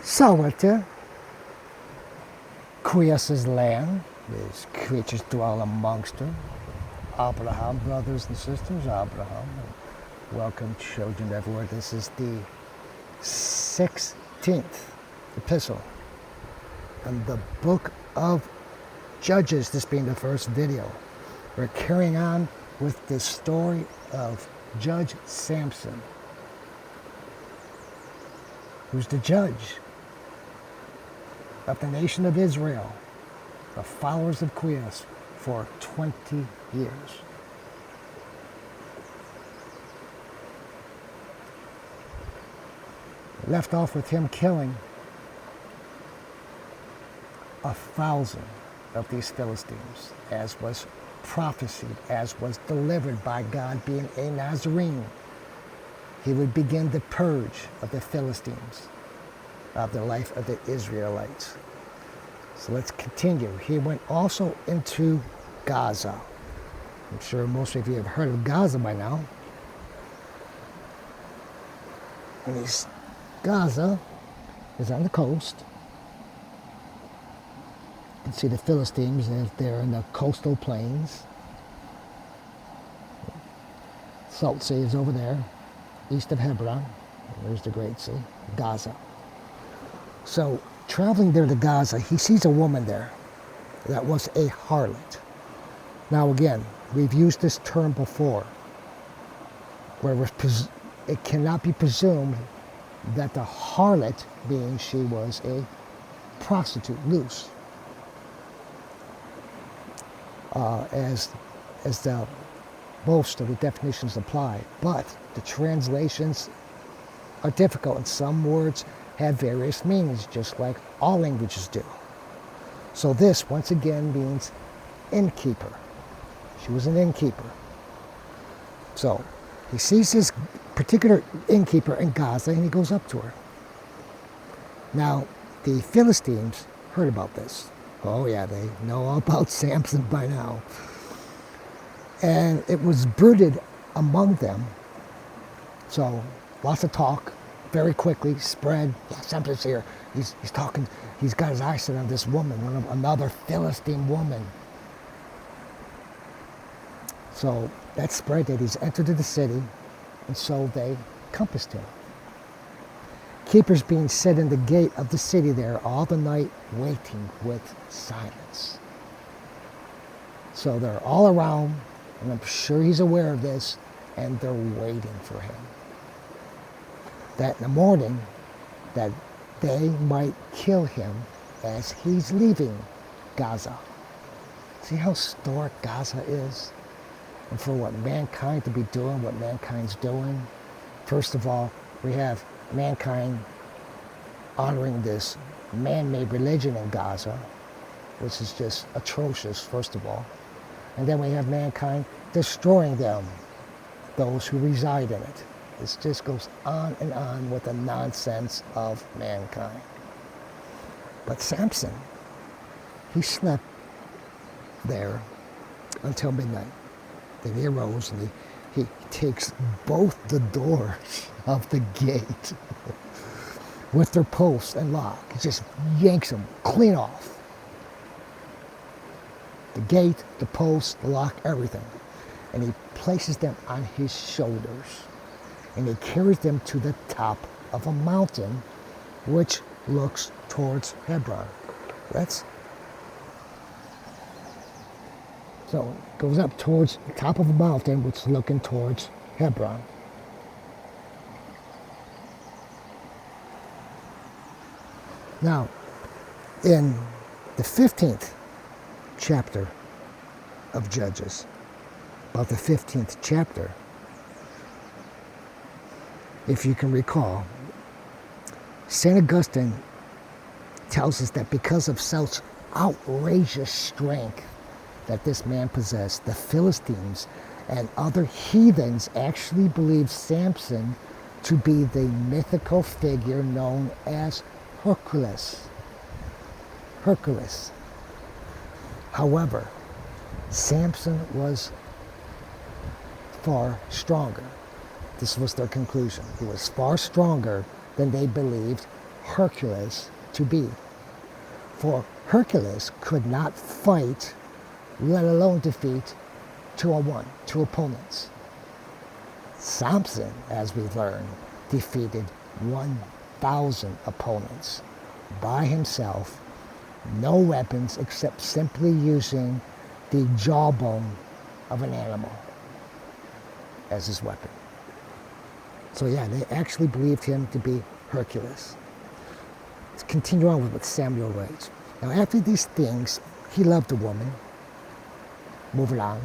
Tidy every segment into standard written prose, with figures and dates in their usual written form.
Somewhat Quies's land, his creatures dwell amongst her. Abraham, brothers and sisters, Abraham. Welcome, children everywhere. This is the 16th epistle in the book of Judges, this being the first video. We're carrying on with the story of Judge Samson, who's the judge of the nation of Israel, the followers of Quies, for 20 years. Left off with him killing 1,000 of these Philistines, as was prophesied, as was delivered by God. Being a Nazarene, he would begin the purge of the Philistines, of the life of the Israelites. So let's continue. He went also into Gaza. I'm sure most of you have heard of Gaza by now. And Gaza is on the coast. You can see the Philistines they're in the coastal plains. Salt Sea is over there, east of Hebron. There's the Great Sea, Gaza. So, traveling there to Gaza, he sees a woman there that was a harlot. Now again, we've used this term before, where it cannot be presumed that the harlot, being she was a prostitute, loose, as the most of the definitions apply. But the translations are difficult, and some words have various meanings, just like all languages do. So this, once again, means innkeeper. She was an innkeeper. So he sees this particular innkeeper in Gaza, and he goes up to her. Now, the Philistines heard about this. Oh yeah, they know all about Samson by now. And it was brooded among them. So lots of talk. Very quickly spread. Yeah, Samson's here. He's talking. He's got his eyes set on this woman, another Philistine woman. So that spread that he's entered the city, and so they compassed him. Keepers being set in the gate of the city there all the night, waiting with silence. So they're all around, and I'm sure he's aware of this, and they're waiting for him. That in the morning, that they might kill him as he's leaving Gaza. See how historic Gaza is? And for what mankind to be doing, what mankind's doing. First of all, we have mankind honoring this man-made religion in Gaza, which is just atrocious, first of all. And then we have mankind destroying them, those who reside in it. It just goes on and on with the nonsense of mankind. But Samson, he slept there until midnight. Then he arose and he takes both the doors of the gate with their posts and lock. He just yanks them clean off. The gate, the post, the lock, everything. And he places them on his shoulders. And he carries them to the top of a mountain which looks towards Hebron. So it goes up towards the top of a mountain which is looking towards Hebron. Now, in the 15th chapter of Judges, about the 15th chapter, if you can recall, St. Augustine tells us that because of such outrageous strength that this man possessed, the Philistines and other heathens actually believed Samson to be the mythical figure known as Hercules. However, Samson was far stronger. This was their conclusion. He was far stronger than they believed Hercules to be. For Hercules could not fight, let alone defeat, 2-on-1, two opponents. Samson, as we've learned, defeated 1,000 opponents by himself, no weapons except simply using the jawbone of an animal as his weapon. So yeah, they actually believed him to be Hercules. Let's continue on with what Samuel writes. Now after these things, he loved a woman, moving on,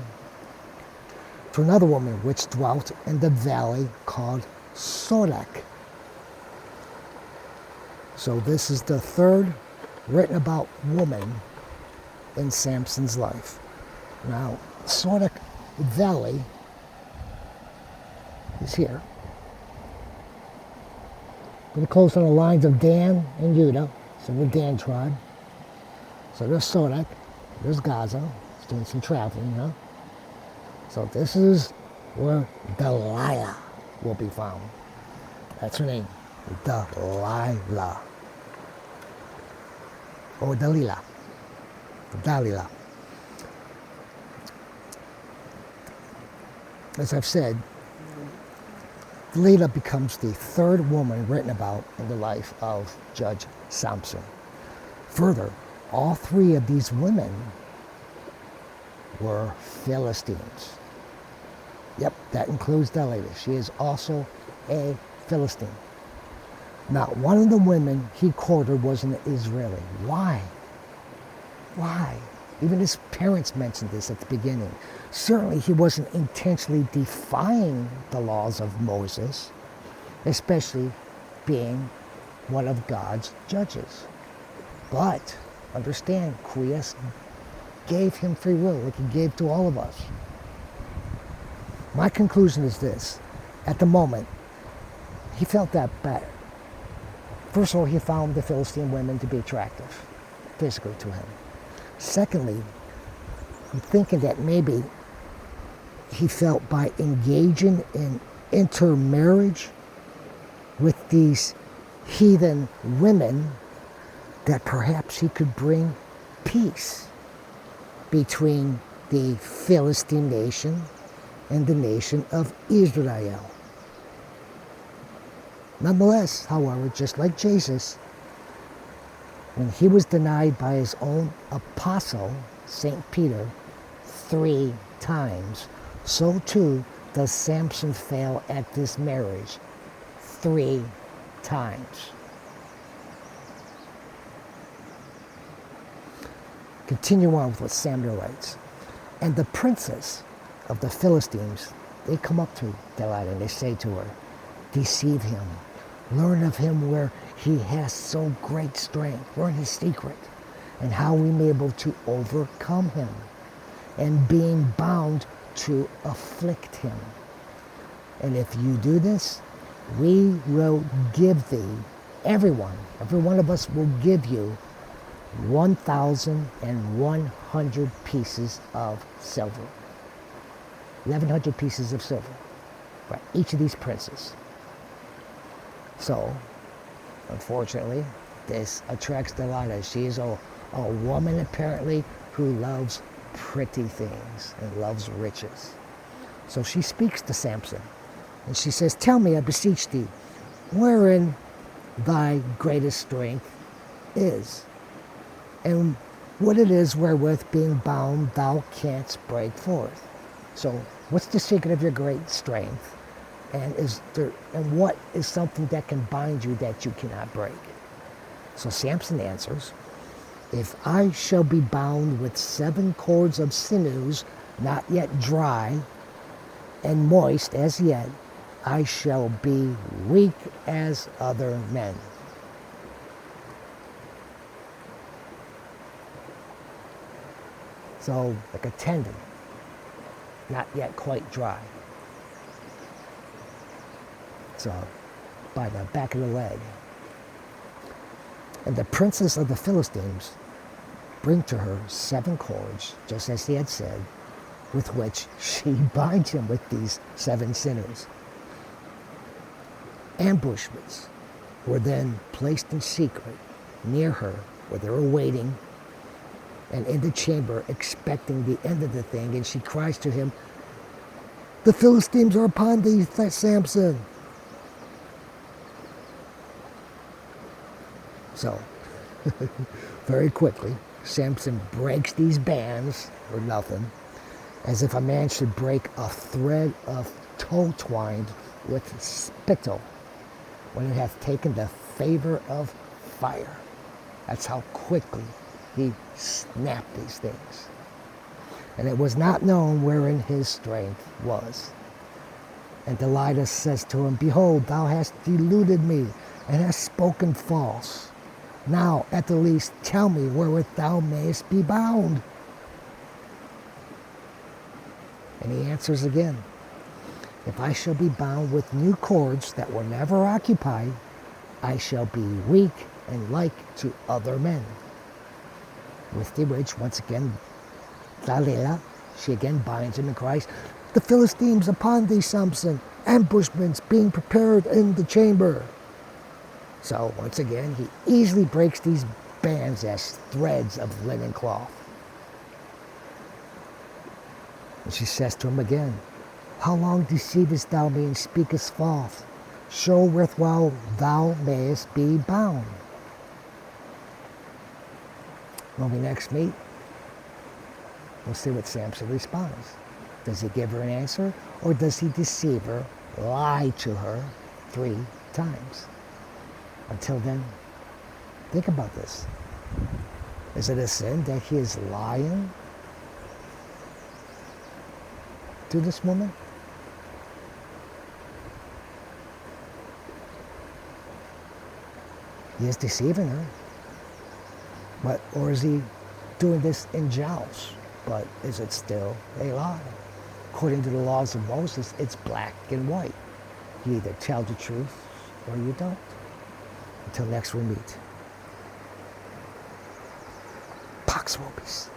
to another woman which dwelt in the valley called Sorec. So this is the third written about woman in Samson's life. Now, Sorec Valley is here. Pretty close on the lines of Dan and Judah, so the Dan tribe. So there's Sorec, there's Gaza, it's doing some traveling, you know. So this is where Dalila will be found. That's her name, Dalila. Or Dalila. Dalila. As I've said, Dalila becomes the third woman written about in the life of Judge Samson. Further, all three of these women were Philistines. Yep, that includes Dalila. She is also a Philistine. Not one of the women he courted was an Israeli. Why? Why? Even his parents mentioned this at the beginning. Certainly he wasn't intentionally defying the laws of Moses, especially being one of God's judges. But understand, Quias gave him free will like he gave to all of us. My conclusion is this. At the moment, he felt that better. First of all, he found the Philistine women to be attractive, physically to him. Secondly, I'm thinking that maybe he felt by engaging in intermarriage with these heathen women that perhaps he could bring peace between the Philistine nation and the nation of Israel. Nonetheless, however, just like Jesus, when he was denied by his own apostle, St. Peter, 3 times, so too does Samson fail at this marriage 3 times. Continue on with what Samuel writes. And the princes of the Philistines, they come up to Dalila and they say to her, deceive him. Learn of him where he has so great strength. Learn his secret and how we may be able to overcome him and being bound to afflict him. And if you do this, we will give thee, every one of us will give you 1,100 pieces of silver. 1,100 pieces of silver by each of these princes. So, unfortunately, this attracts Dalila. She is a woman apparently who loves pretty things and loves riches. So she speaks to Samson and she says, tell me, I beseech thee, wherein thy greatest strength is, and what it is wherewith being bound thou canst break forth. So what's the secret of your great strength? And what is something that can bind you that you cannot break? So Samson answers, if I shall be bound with 7 cords of sinews, not yet dry, and moist as yet, I shall be weak as other men. So, like a tendon, not yet quite dry. So, by the back of the leg. And the princes of the Philistines bring to her 7 cords, just as he had said, with which she binds him with these 7 sinews. Ambushments, were then placed in secret near her, where they were waiting, and in the chamber expecting the end of the thing. And she cries to him, "The Philistines are upon thee, Samson." So, very quickly, Samson breaks these bands, or nothing, as if a man should break a thread of tow twined with spittle when it hath taken the favor of fire. That's how quickly he snapped these things. And it was not known wherein his strength was. And Dalila says to him, "Behold, thou hast deluded me, and hast spoken false. Now, at the least, tell me wherewith thou mayest be bound." And he answers again, "If I shall be bound with new cords that were never occupied, I shall be weak and like to other men." With the which, once again, Dalila, she again binds him and cries, "The Philistines upon thee, Samson, ambushments being prepared in the chamber." So, once again, he easily breaks these bands as threads of linen cloth. And she says to him again, "How long deceivest thou me and speakest false? Show wherewithal thou mayest be bound." When we next meet, we'll see what Samson responds. Does he give her an answer, or does he deceive her, lie to her 3 times? Until then, think about this. Is it a sin that he is lying to this woman? He is deceiving her. Or is he doing this in jokes? But is it still a lie? According to the laws of Moses, it's black and white. You either tell the truth or you don't. Until next we meet. Pax vobis.